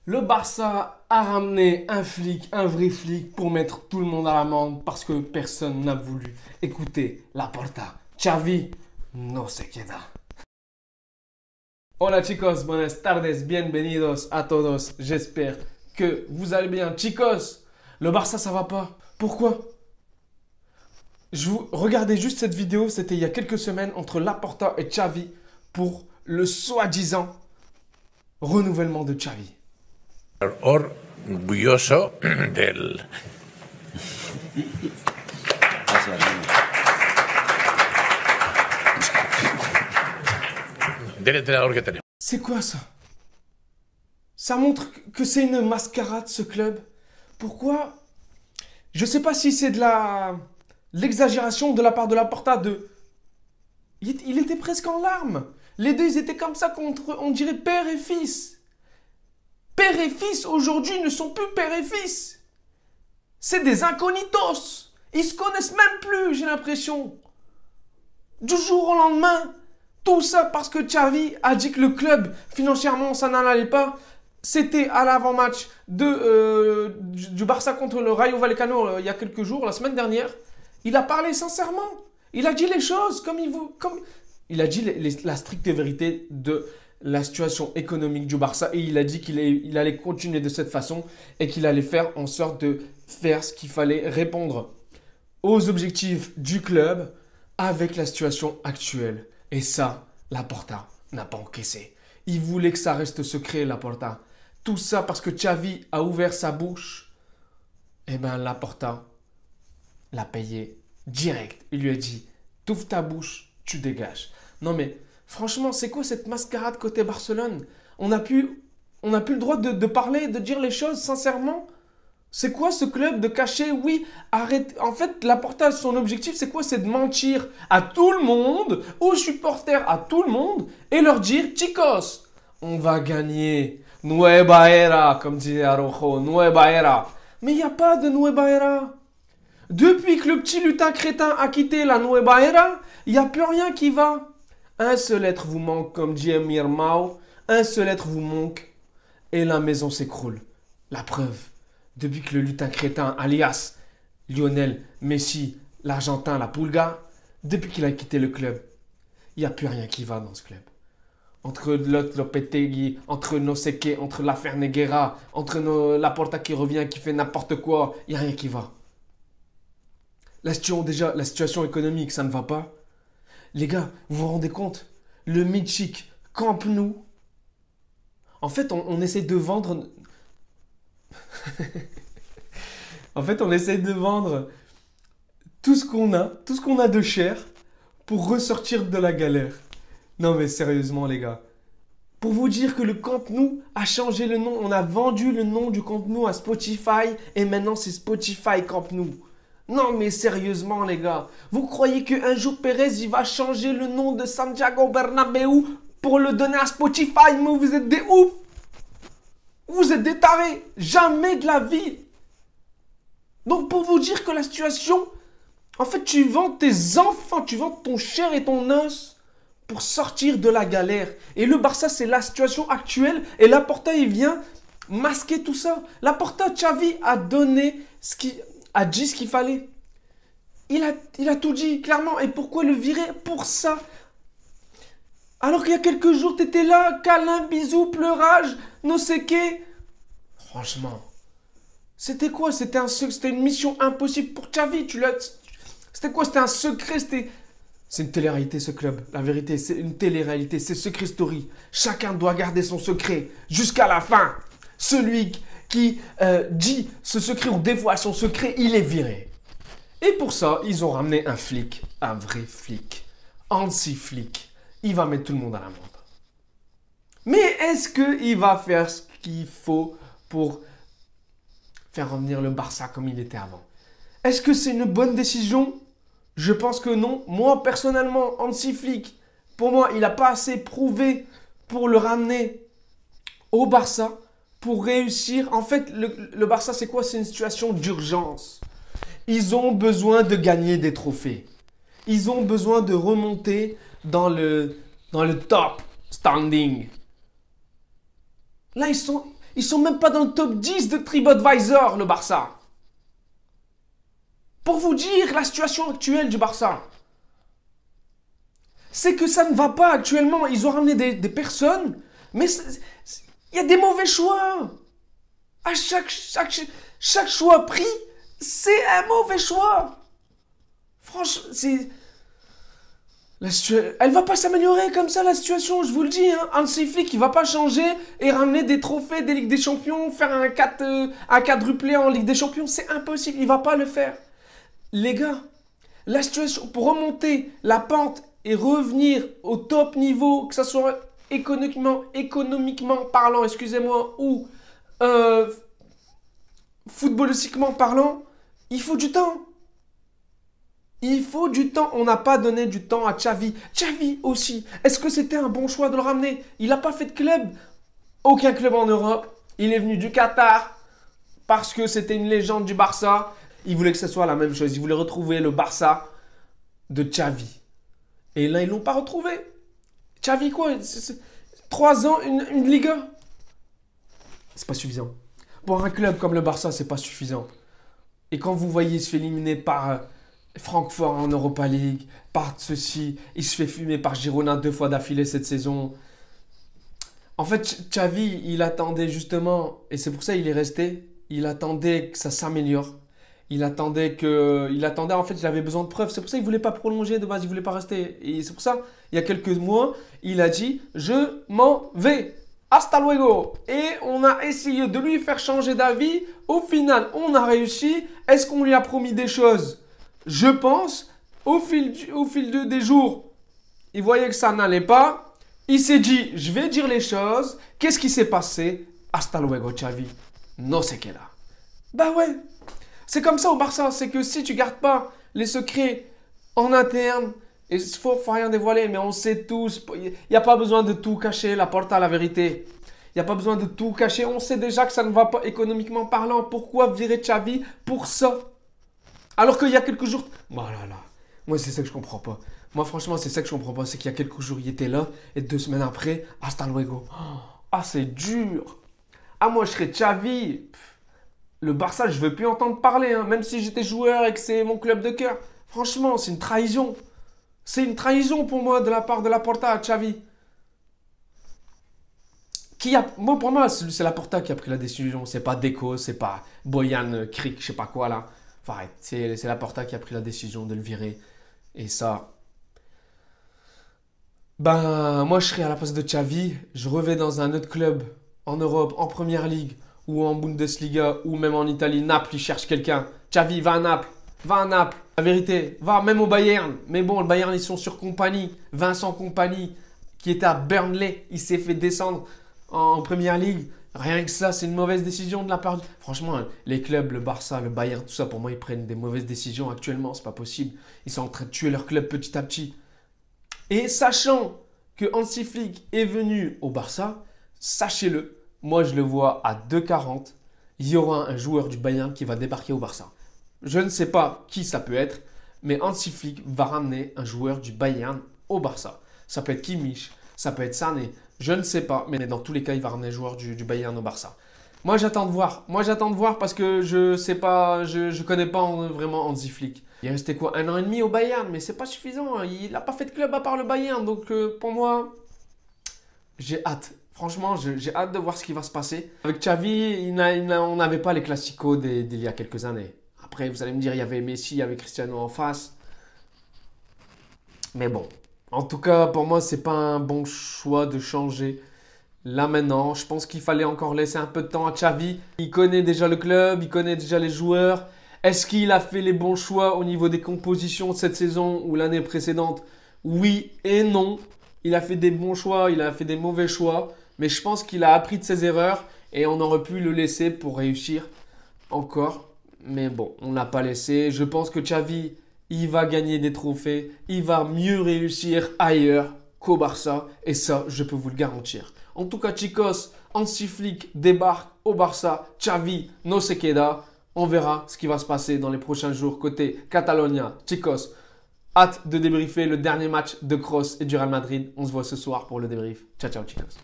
Le Barça a ramené un flic, un vrai flic, pour mettre tout le monde à l'amende parce que personne n'a voulu écouter Laporta. Xavi no se queda. Hola chicos, buenas tardes, bienvenidos a todos. J'espère que vous allez bien. Chicos, le Barça ça va pas. Pourquoi? Regardez juste cette vidéo, c'était il y a quelques semaines entre Laporta et Xavi pour le soi-disant renouvellement de Xavi. Orgulloso del entrenador que tenemos. C'est quoi ça? Ça montre que c'est une mascarade ce club. Pourquoi? Je sais pas si c'est de l'exagération de la part de Laporta de... Il était presque en larmes. Les deux, ils étaient comme ça, on dirait père et fils. Père et fils, aujourd'hui, ne sont plus père et fils. C'est des incognitos. Ils se connaissent même plus, j'ai l'impression. Du jour au lendemain, tout ça parce que Xavi a dit que le club, financièrement, ça n'allait pas. C'était à l'avant-match du Barça contre le Rayo Vallecano il y a quelques jours, la semaine dernière. Il a parlé sincèrement. Il a dit les choses comme il veut. Il a dit la stricte vérité de la situation économique du Barça et il a dit qu'il allait continuer de cette façon et qu'il allait faire en sorte de faire ce qu'il fallait, répondre aux objectifs du club avec la situation actuelle. Et ça, Laporta n'a pas encaissé. Il voulait que ça reste secret, Laporta. Tout ça parce que Xavi a ouvert sa bouche. Eh bien, Laporta l'a payé direct. Il lui a dit, t'ouvres ta bouche, tu dégages. Non mais, franchement, c'est quoi cette mascarade côté Barcelone? On n'a plus le droit de parler, de dire les choses sincèrement. C'est quoi ce club de cacher? Oui, arrête. En fait, Laporta, son objectif, c'est quoi? C'est de mentir à tout le monde, aux supporters, à tout le monde, et leur dire, chicos, on va gagner. Nueva era, comme disait Araujo, Nueva era. Mais il n'y a pas de Nueva era. Depuis que le petit lutin crétin a quitté la Nueva era, il n'y a plus rien qui va. Un seul être vous manque, comme dit Emir Mao. Un seul être vous manque, et la maison s'écroule. La preuve. Depuis que le lutin crétin, alias Lionel Messi, l'Argentin, la Pulga, depuis qu'il a quitté le club, il n'y a plus rien qui va dans ce club. Entre Lopetegui, entre Noseke, entre l'affaire Neguera, entre Laporta qui revient, qui fait n'importe quoi, il n'y a rien qui va. La situation économique, ça ne va pas. Les gars, vous vous rendez compte? Le mythique Camp Nou. En fait, on essaie de vendre... En fait, on essaie de vendre tout ce qu'on a de cher pour ressortir de la galère. Non mais sérieusement les gars. Pour vous dire que le Camp Nou a changé le nom, on a vendu le nom du Camp Nou à Spotify et maintenant c'est Spotify Camp Nou. Non mais sérieusement les gars, vous croyez qu'un jour Pérez il va changer le nom de Santiago Bernabéu pour le donner à Spotify? Mais vous êtes des oufs. Vous êtes des tarés. Jamais de la vie. Donc pour vous dire que la situation, en fait tu vends tes enfants, tu vends ton chair et ton os pour sortir de la galère. Et le Barça c'est la situation actuelle et Laporta il vient masquer tout ça. Laporta, Xavi a donné a dit ce qu'il fallait. Il a tout dit clairement. Et pourquoi le virer? Pour ça. Alors qu'il y a quelques jours tu étais là, câlin, bisous, pleurage, no sé qué. Franchement. C'était quoi? C'était une mission impossible pour Xavi. C'était quoi? C'était un secret. C'est une télé-réalité ce club. La vérité, c'est une télé-réalité. C'est Secret Story. Chacun doit garder son secret jusqu'à la fin. Celui qui dit ce secret ou dévoile son secret, il est viré. Et pour ça, ils ont ramené un flic. Un vrai flic. Anti-flic. Il va mettre tout le monde à l'amende. Mais est-ce qu'il va faire ce qu'il faut pour faire revenir le Barça comme il était avant? Est-ce que c'est une bonne décision? Je pense que non. Moi, personnellement, Hansi Flick, pour moi, il n'a pas assez prouvé pour le ramener au Barça, pour réussir. En fait, le Barça, c'est quoi? C'est une situation d'urgence. Ils ont besoin de gagner des trophées. Ils ont besoin de remonter dans le top standing. Là, Ils sont même pas dans le top 10 de TripAdvisor, le Barça. Pour vous dire la situation actuelle du Barça. C'est que ça ne va pas actuellement. Ils ont ramené des personnes, mais il y a des mauvais choix. À chaque choix pris, c'est un mauvais choix. Franchement, elle va pas s'améliorer comme ça, la situation, je vous le dis. Hein. Hansi Flick, il va pas changer et ramener des trophées des Ligues des Champions, faire un quadruplé en Ligue des Champions. C'est impossible, il va pas le faire. Les gars, la situation, pour remonter la pente et revenir au top niveau, que ce soit économiquement parlant, excusez-moi, ou footballistiquement parlant, il faut du temps. Il faut du temps. On n'a pas donné du temps à Xavi. Xavi aussi. Est-ce que c'était un bon choix de le ramener? Il n'a pas fait de club. Aucun club en Europe. Il est venu du Qatar parce que c'était une légende du Barça. Il voulait que ce soit la même chose. Il voulait retrouver le Barça de Xavi. Et là, ils ne l'ont pas retrouvé. Xavi, quoi? 3 ans, une Liga? C'est pas suffisant. Pour un club comme le Barça, c'est pas suffisant. Et quand vous voyez se fait éliminer par Francfort en Europa League, par ceci, il se fait fumer par Girona 2 fois d'affilée cette saison. En fait, Xavi, il attendait justement, et c'est pour ça qu'il est resté, il attendait que ça s'améliore. Il attendait, en fait, il avait besoin de preuves. C'est pour ça qu'il ne voulait pas prolonger de base, il ne voulait pas rester. Et c'est pour ça, il y a quelques mois, il a dit « Je m'en vais, hasta luego ». Et on a essayé de lui faire changer d'avis. Au final, on a réussi. Est-ce qu'on lui a promis des choses? Je pense. Au fil des jours, il voyait que ça n'allait pas. Il s'est dit « Je vais dire les choses ». Qu'est-ce qui s'est passé? Hasta luego, Xavi. No sé qué là. Bah ouais. C'est comme ça au Barça, c'est que si tu gardes pas les secrets en interne, et il faut rien dévoiler, mais on sait tous, il n'y a pas besoin de tout cacher, la porte à la vérité. Il n'y a pas besoin de tout cacher, on sait déjà que ça ne va pas économiquement parlant. Pourquoi virer Xavi pour ça? Alors qu'il y a quelques jours... Voilà, là. Moi, c'est ça que je comprends pas. Moi, franchement, c'est ça que je comprends pas, c'est qu'il y a quelques jours, il était là, et 2 semaines après, hasta luego. Ah, c'est dur. Ah, moi, je serais Xavi. Le Barça, je ne veux plus entendre parler, hein, même si j'étais joueur et que c'est mon club de cœur. Franchement, c'est une trahison. C'est une trahison pour moi de la part de Laporta à Xavi. Pour moi, c'est Laporta qui a pris la décision. C'est pas Deco, c'est pas Boyan Kriek, je sais pas quoi là. Enfin, arrête, c'est Laporta qui a pris la décision de le virer. Et ça... Ben, moi, je serais à la place de Xavi. Je revais dans un autre club en Europe, en Première Ligue, ou en Bundesliga, ou même en Italie. Naples, il cherche quelqu'un. Xavi, va à Naples. Va à Naples. La vérité, va même au Bayern. Mais bon, le Bayern, ils sont sur Kompany. Vincent Kompany, qui était à Burnley, il s'est fait descendre en Première Ligue. Rien que ça, c'est une mauvaise décision de la part... Franchement, les clubs, le Barça, le Bayern, tout ça, pour moi, ils prennent des mauvaises décisions actuellement. C'est pas possible. Ils sont en train de tuer leur club petit à petit. Et sachant que Hansi Flick est venu au Barça, sachez-le, moi, je le vois à 2,40. Il y aura un joueur du Bayern qui va débarquer au Barça. Je ne sais pas qui ça peut être, mais Hansi Flick va ramener un joueur du Bayern au Barça. Ça peut être Kimmich, ça peut être Sané, je ne sais pas. Mais dans tous les cas, il va ramener un joueur du Bayern au Barça. Moi, j'attends de voir. Moi, j'attends de voir parce que je sais pas, je connais pas vraiment Hansi Flick. Il est resté quoi, 1 an et demi au Bayern, mais c'est pas suffisant. Il n'a pas fait de club à part le Bayern. Donc, pour moi, j'ai hâte. Franchement, j'ai hâte de voir ce qui va se passer. Avec Xavi, on n'avait pas les classicos d'il y a quelques années. Après, vous allez me dire, il y avait Messi, il y avait Cristiano en face. Mais bon, en tout cas, pour moi, c'est pas un bon choix de changer. Là maintenant, je pense qu'il fallait encore laisser un peu de temps à Xavi. Il connaît déjà le club, il connaît déjà les joueurs. Est-ce qu'il a fait les bons choix au niveau des compositions de cette saison ou l'année précédente? Oui et non. Il a fait des bons choix, il a fait des mauvais choix. Mais je pense qu'il a appris de ses erreurs et on aurait pu le laisser pour réussir encore. Mais bon, on ne l'a pas laissé. Je pense que Xavi, il va gagner des trophées. Il va mieux réussir ailleurs qu'au Barça. Et ça, je peux vous le garantir. En tout cas, chicos, Hansi Flick débarque au Barça. Xavi, no se queda. On verra ce qui va se passer dans les prochains jours côté Catalonia. Chicos, hâte de débriefer le dernier match de Kroos et du Real Madrid. On se voit ce soir pour le débrief. Ciao, ciao, chicos.